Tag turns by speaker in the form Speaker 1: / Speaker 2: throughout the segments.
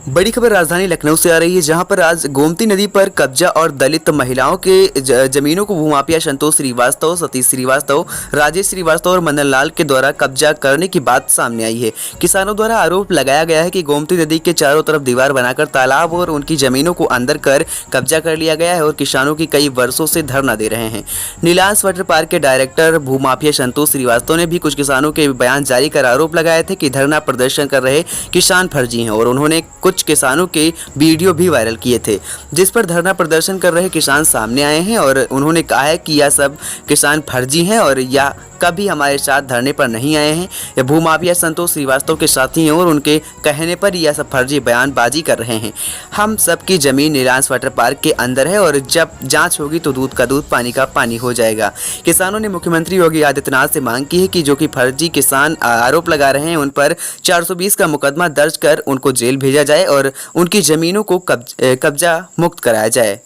Speaker 1: बड़ी खबर राजधानी लखनऊ से आ रही है, जहां पर आज गोमती नदी पर कब्जा और दलित महिलाओं के जमीनों को भूमाफिया संतोष श्रीवास्तव, सतीश श्रीवास्तव, राजेश श्रीवास्तव और मदन लाल के द्वारा कब्जा करने की बात सामने आई है। किसानों द्वारा आरोप लगाया गया है कि गोमती नदी के चारों तरफ दीवार बनाकर तालाब और उनकी जमीनों को अंदर कर कब्जा कर लिया गया है और किसानों की कई वर्षों से धरना दे रहे हैं। नीलांश वाटर पार्क के डायरेक्टर भूमाफिया संतोष श्रीवास्तव ने भी कुछ किसानों के बयान जारी कर आरोप लगाए थे कि धरना प्रदर्शन कर रहे किसान फर्जी हैं और उन्होंने कुछ किसानों के वीडियो भी वायरल किए थे, जिस पर धरना प्रदर्शन कर रहे किसान सामने आए हैं और उन्होंने कहा है कि यह सब किसान फर्जी हैं और या कभी हमारे साथ धरने पर नहीं आए हैं। यह भूमाफिया संतोष श्रीवास्तव के साथी हैं और उनके कहने पर यह सब फर्जी बयानबाजी कर रहे हैं। हम सबकी जमीन नीलांश वाटर पार्क के अंदर है और जब जांच होगी तो दूध का दूध, पानी का पानी हो जाएगा। किसानों ने मुख्यमंत्री योगी आदित्यनाथ से मांग की है कि जो कि फर्जी किसान आरोप लगा रहे हैं उन पर 420 का मुकदमा दर्ज कर उनको जेल भेजा जाए और उनकी जमीनों को कब्जा मुक्त कराया जाए।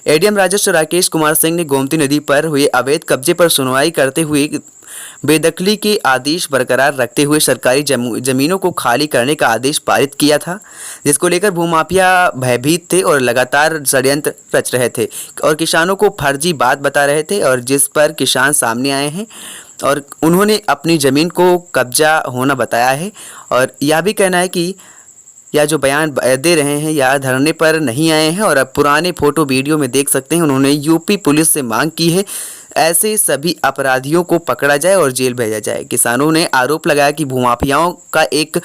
Speaker 1: एडीएम राजस्व राकेश कुमार सिंह ने गोमती नदी पर हुए अवैध कब्जे पर सुनवाई करते हुए बेदखली के आदेश बरकरार रखते हुए सरकारी जमीनों को खाली करने का आदेश पारित किया था, जिसको लेकर भूमाफिया भयभीत थे और लगातार षड्यंत्र रच रहे थे और किसानों को फर्जी बात बता रहे थे और जिस पर किसान सामने आए हैं और उन्होंने अपनी ज़मीन को कब्जा होना बताया है और यह भी कहना है कि या जो बयान दे रहे हैं या धरने पर नहीं आए हैं और अब पुराने फोटो वीडियो में देख सकते हैं उन्होंने यूपी पुलिस से मांग की है ऐसे सभी अपराधियों को पकड़ा जाए और जेल भेजा जाए। किसानों ने आरोप लगाया कि भूमाफियाओं का एक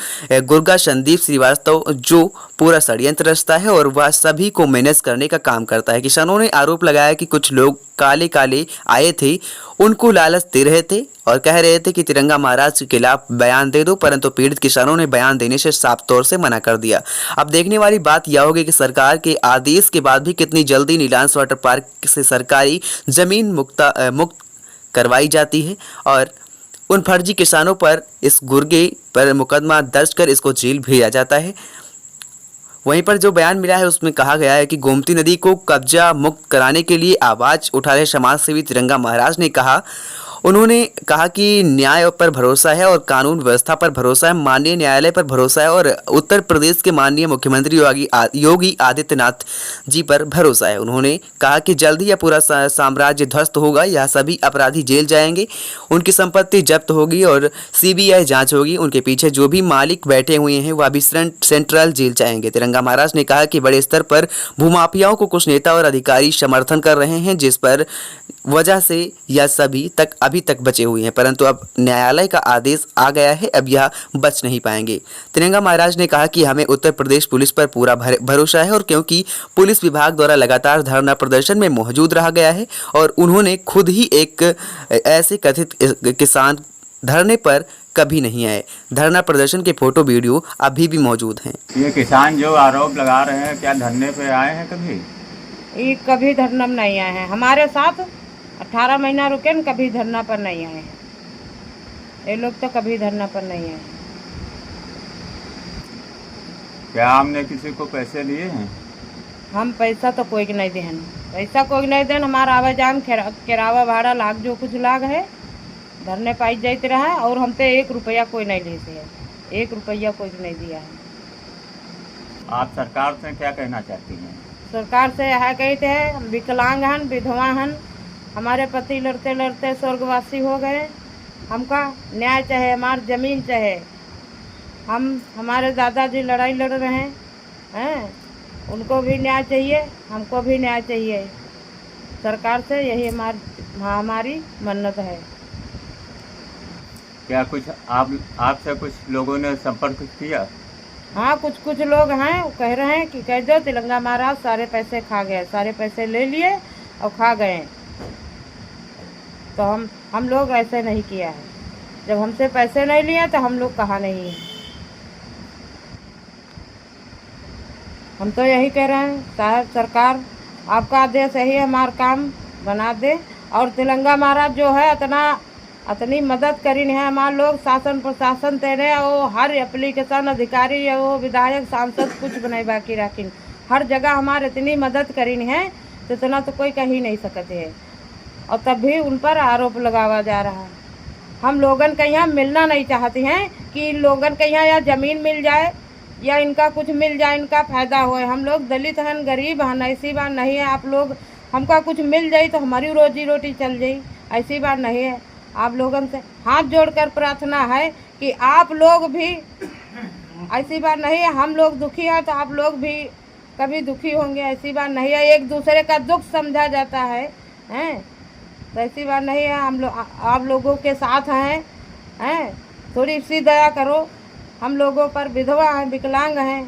Speaker 1: गुर्गा संदीप श्रीवास्तव जो पूरा षड्यंत्र रचता है और वह सभी को मैनेज करने का काम करता है। किसानों ने आरोप लगाया कि कुछ लोग काले काले आए थे, उनको लालच दे रहे थे और कह रहे थे कि तिरंगा महाराज के खिलाफ बयान दे दो, परंतु पीड़ित किसानों ने बयान देने से साफ तौर से मना कर दिया। अब देखने वाली बात यह होगी कि सरकार के आदेश के बाद भी कितनी जल्दी नीलांश वाटर पार्क से सरकारी जमीन मुक्त करवाई जाती है और उन फर्जी किसानों पर इस गुर्गे पर मुकदमा दर्ज कर इसको जेल भेजा जाता है। वहीं पर जो बयान मिला है उसमें कहा गया है कि गोमती नदी को कब्जा मुक्त कराने के लिए आवाज उठा रहे समाज सेवी तिरंगा महाराज ने कहा, उन्होंने कहा कि न्याय पर भरोसा है और कानून व्यवस्था पर भरोसा है, माननीय न्यायालय पर भरोसा है और उत्तर प्रदेश के माननीय मुख्यमंत्री योगी आदित्यनाथ जी पर भरोसा है। उन्होंने कहा कि जल्द ही यह पूरा साम्राज्य ध्वस्त होगा, यह सभी अपराधी जेल जाएंगे, उनकी संपत्ति जब्त होगी और सीबीआई जांच होगी, उनके पीछे जो भी मालिक बैठे हुए हैं वह भी सेंट्रल जेल जाएंगे। तिरंगा महाराज ने कहा कि बड़े स्तर पर भूमाफियाओं को कुछ नेता और अधिकारी समर्थन कर रहे हैं, जिस पर वजह से यह सभी अभी तक बचे हुए हैं, परंतु अब न्यायालय का आदेश आ गया है, अब यह बच नहीं पाएंगे। तिरंगा महाराज ने कहा कि हमें उत्तर प्रदेश पुलिस पर पूरा भरोसा है और क्योंकि पुलिस विभाग द्वारा लगातार धरना प्रदर्शन में मौजूद रहा गया है और उन्होंने खुद ही एक ऐसे कथित किसान धरने पर कभी नहीं आए। धरना प्रदर्शन के फोटो वीडियो अभी भी मौजूद हैं।
Speaker 2: ये किसान जो आरोप लगा रहे हैं क्या धरने पे आए हैं कभी?
Speaker 3: ये कभी धरना में नहीं आए हैं, हमारे साथ 18 महीना रुके न, कभी धरना पर नहीं आए हैं। ये लोग तो कभी धरना पर नहीं आए।
Speaker 2: क्या हमने किसी को पैसे लिए हैं?
Speaker 3: हम पैसा तो कोई नहीं देन, पैसा कोई नहीं देन। हमारा आवाजान किरावा भाड़ा लाग जो कुछ लाग है धरने पाई जाते रहा है और हम पे 1 रुपया कोई नहीं लेते है, 1 रुपया कोई नहीं दिया है।
Speaker 2: आप सरकार से क्या कहना चाहती हैं? सरकार
Speaker 3: से यह कहते हैं विकलांग हन, विधवा हन, हमारे पति लड़ते लड़ते स्वर्गवासी हो गए, हमका न्याय चाहे, हमारी ज़मीन चाहे। हमारे दादाजी लड़ाई लड़ रहे हैं, उनको भी न्याय चाहिए, हमको भी न्याय चाहिए। सरकार से यही हमारी मन्नत है।
Speaker 2: क्या कुछ आपसे कुछ लोगों ने संपर्क किया?
Speaker 3: हाँ, कुछ लोग हैं, वो कह रहे हैं कि कह दो तिरंगा महाराज सारे पैसे खा गए, सारे पैसे ले लिए और खा गए। तो हम लोग ऐसे नहीं किया है, जब हमसे पैसे नहीं लिए तो हम लोग कहा नहीं है। हम तो यही कह रहे हैं साहब सरकार आपका आदेश यही हमारा काम बना दे और तिरंगा महाराज जो है इतनी मदद करीन है, हमारे लोग शासन प्रशासन तेरे वो हर एप्लीकेशन अधिकारी या वो विधायक सांसद कुछ बनाई बाकी रखीन, हर जगह हमारे इतनी मदद करीन है तो इतना तो कोई कह ही नहीं सकते है और तब भी उन पर आरोप लगावा जा रहा है। हम लोगन के यहाँ मिलना नहीं चाहते हैं कि इन लोगन के यहाँ या ज़मीन मिल जाए या इनका कुछ मिल जाए, इनका फायदा होए। हम लोग दलित हैं, गरीब हैं, ऐसी बात नहीं है। आप लोग हमका कुछ मिल जाए तो हमारी रोजी रोटी चल जाए, ऐसी बात नहीं है। आप लोगों से हाथ जोड़कर प्रार्थना है कि आप लोग भी, ऐसी बात नहीं है, हम लोग दुखी हैं तो आप लोग भी कभी दुखी होंगे, ऐसी बात नहीं है। एक दूसरे का दुख समझा जाता है, हैं, तो ऐसी बात नहीं है। हम लोग आप लोगों के साथ हैं, थोड़ी सी दया करो हम लोगों पर। विधवा हैं, विकलांग हैं,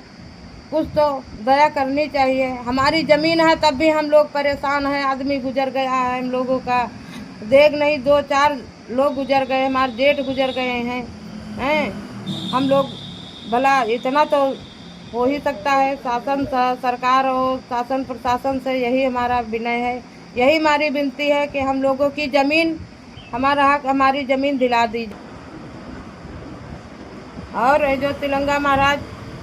Speaker 3: कुछ तो दया करनी चाहिए। हमारी ज़मीन है तब भी हम लोग परेशान हैं। आदमी गुजर गया है हम लोगों का, देख नहीं 2-4 लोग गुजर गए, हमारे जेठ गुजर गए हैं। हम लोग भला इतना तो हो ही सकता है। शासन सरकार और शासन प्रशासन से यही हमारा विनय है, यही हमारी विनती है कि हम लोगों की ज़मीन, हमारा हक, हमारी ज़मीन दिला दीजिए। और ये जो तिलंगा महाराज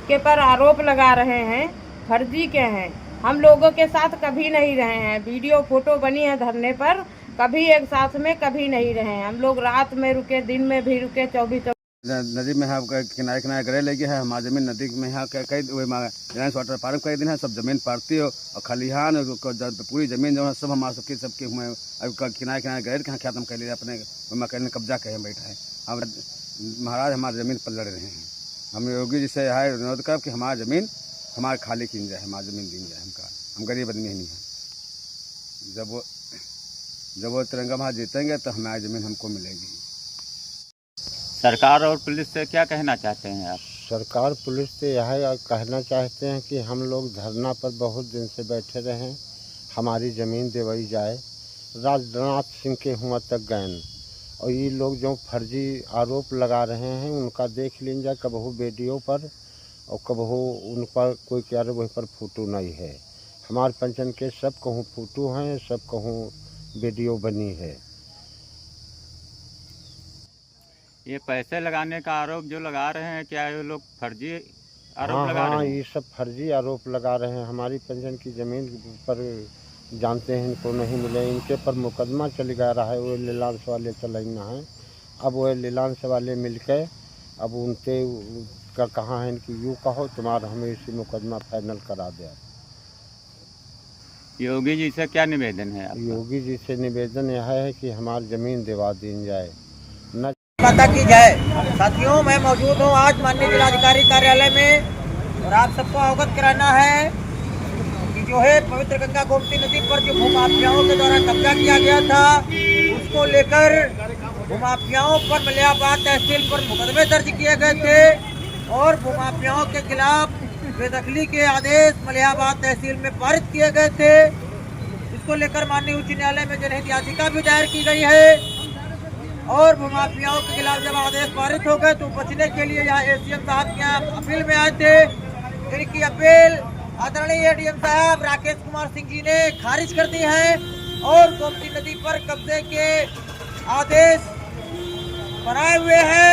Speaker 3: के पर आरोप लगा रहे हैं, फर्जी के हैं। हम लोगों के साथ कभी नहीं रहे हैं। वीडियो फोटो बनी है धरने पर, कभी एक साथ में कभी नहीं रहे हैं। हम लोग रात में रुके, दिन में भी रुके, 24
Speaker 4: नदी में है, किनारे किनारे गरे लगी है। हमारी जमीन नदी में है, कई रिलायंस वाटर पार्क कई दिन है, सब जमीन पड़ती हो और खलिहान पूरी जमीन जो है सब हमारे सबके हुए। अब किनारे किनारे गरे के खेत हम कह लिए अपने मकान कब्जा कहे बैठा है। हम महाराज हमारी ज़मीन पर लड़ रहे हैं। हम योगी जी से है अनुरोध कर कि हमारी ज़मीन हमारे खाली की जाए, हमारी ज़मीन दी जाए। हम गरीब आदमी नहीं हैं। जब वो तिरंगा महाराज जीतेंगे तो हमारी ज़मीन हमको मिलेगी।
Speaker 2: सरकार और पुलिस से क्या कहना चाहते हैं आप?
Speaker 5: सरकार पुलिस से यह कहना चाहते हैं कि हम लोग धरना पर बहुत दिन से बैठे रहे, हमारी ज़मीन दिवाई जाए। राजनाथ सिंह के हुआ तक गए और ये लोग जो फर्जी आरोप लगा रहे हैं उनका देख लीजिए जाए, कबहू वीडियो पर और कबहू उन पर कोई कार्रवाई पर फोटो नहीं है। हमारे पंचन के सब कहूँ फोटो हैं, सब कहूँ वीडियो बनी है।
Speaker 2: ये पैसे लगाने का आरोप जो लगा रहे हैं, क्या ये लोग फर्जी आरोप लगा रहे हैं?
Speaker 5: ये सब फर्जी आरोप लगा रहे हैं। हमारी पंचन की ज़मीन पर जानते हैं इनको नहीं मिले, इनके पर मुकदमा चल गया रहा है। वो लीलांस वाले चलाना है, अब वो लीलांस वाले मिलके अब उनसे का कहाँ है इनकी, यूँ कहो तुम्हारा हमें इसी मुकदमा फाइनल करा दे।
Speaker 2: योगी जी से क्या निवेदन है आपका?
Speaker 5: योगी जी से निवेदन यह है कि हमारी ज़मीन दिवा दी जाए। न
Speaker 6: माता की जय। साथियों, मैं मौजूद हूँ आज माननीय जिलाधिकारी कार्यालय में और आप सबको अवगत कराना है कि जो है पवित्र गंगा गोमती नदी पर जो भूमाफियाओं के द्वारा कब्जा किया गया था, उसको लेकर भूमाफियाओं पर मलियाबाद तहसील पर मुकदमे दर्ज किए गए थे और भूमाफियाओं के खिलाफ बेदखली के आदेश मलियाबाद तहसील में पारित किए गए थे। इसको लेकर माननीय उच्च न्यायालय में जनहित याचिका भी दायर की गई है और भूमाफियाओं के खिलाफ जब आदेश पारित हो गए तो बचने के लिए यहाँ एसीएम साहब के यहाँ अपील में आए थे। इनकी अपील आदरणीय डीएम साहब राकेश कुमार सिंह जी ने खारिज कर दी है और गोमती नदी पर कब्जे के आदेश बनाए हुए हैं।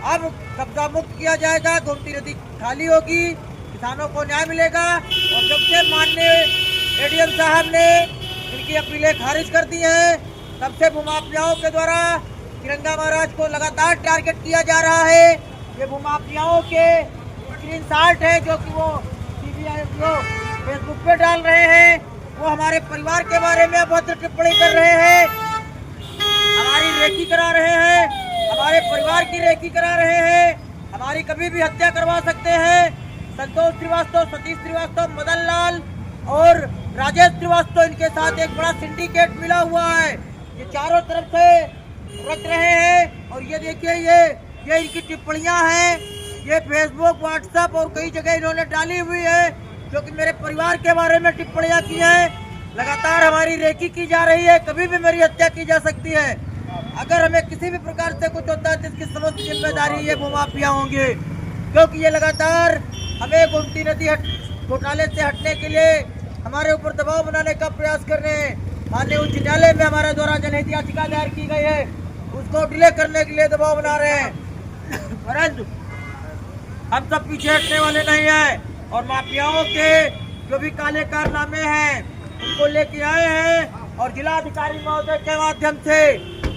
Speaker 6: अब कब्जा मुक्त किया जाएगा, गोमती नदी खाली होगी, किसानों को न्याय मिलेगा। और जब से माननीय एडीएम साहब ने इनकी अपीलें खारिज कर दी हैं, तब से भूमाफियाओं के द्वारा तिरंगा महाराज को लगातार टारगेट किया जा रहा है। ये भूमाफियाओं के स्क्रीनशॉट है जो कि वो सीबीआई जो फेसबुक पे डाल रहे हैं। वो हमारे परिवार के बारे में अभद्र टिप्पणी कर रहे हैं, हमारी रेकी करा रहे हैं, हमारे परिवार की रेकी करा रहे हैं, हमारी कभी भी हत्या करवा सकते हैं। संतोष श्रीवास्तव, सतीश श्रीवास्तव, मदन लाल और राजेश श्रीवास्तव, इनके साथ एक बड़ा सिंडिकेट मिला हुआ है। ये चारों तरफ से रच रहे हैं और ये देखिए ये इनकी टिप्पणियां हैं। ये फेसबुक, व्हाट्सएप और कई जगह इन्होंने डाली हुई है जो कि मेरे परिवार के बारे में टिप्पणियां की हैं। लगातार हमारी रेकी की जा रही है, कभी भी मेरी हत्या की जा सकती है। अगर हमें किसी भी प्रकार से कुछ होता है तो इसकी समस्त जिम्मेदारी ये भूमाफिया होंगे, क्योंकि ये लगातार हमें गोमती नदी घोटाले से हटने के लिए हमारे ऊपर दबाव बनाने का प्रयास कर रहे हैं। माननीय उच्च न्यायालय में हमारे द्वारा जनहित याचिका दायर की गई है, उसको डिले करने के लिए दबाव बना रहे हैं। परंतु हम सब पीछे हटने वाले नहीं हैं और माफियाओं के जो भी काले कारनामे हैं उनको लेके आए हैं और जिलाधिकारी महोदय के माध्यम से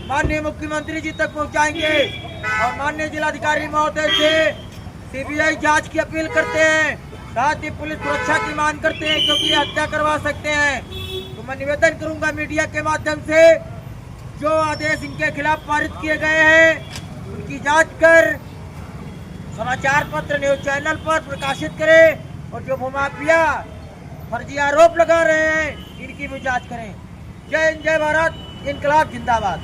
Speaker 6: माननीय मुख्यमंत्री जी तक पहुंचाएंगे और माननीय जिलाधिकारी महोदय से सीबीआई जांच की अपील करते हैं, साथ ही पुलिस सुरक्षा की मांग करते हैं, क्योंकि ये हत्या करवा सकते हैं। तो मैं निवेदन करूंगा मीडिया के माध्यम से, जो आदेश इनके खिलाफ पारित किए गए हैं उनकी जांच कर समाचार पत्र न्यूज चैनल पर प्रकाशित करें, और जो भूमाफिया फर्जी आरोप लगा रहे हैं इनकी भी जांच करें। जय हिंद, जय भारत, इनकलाब जिंदाबाद।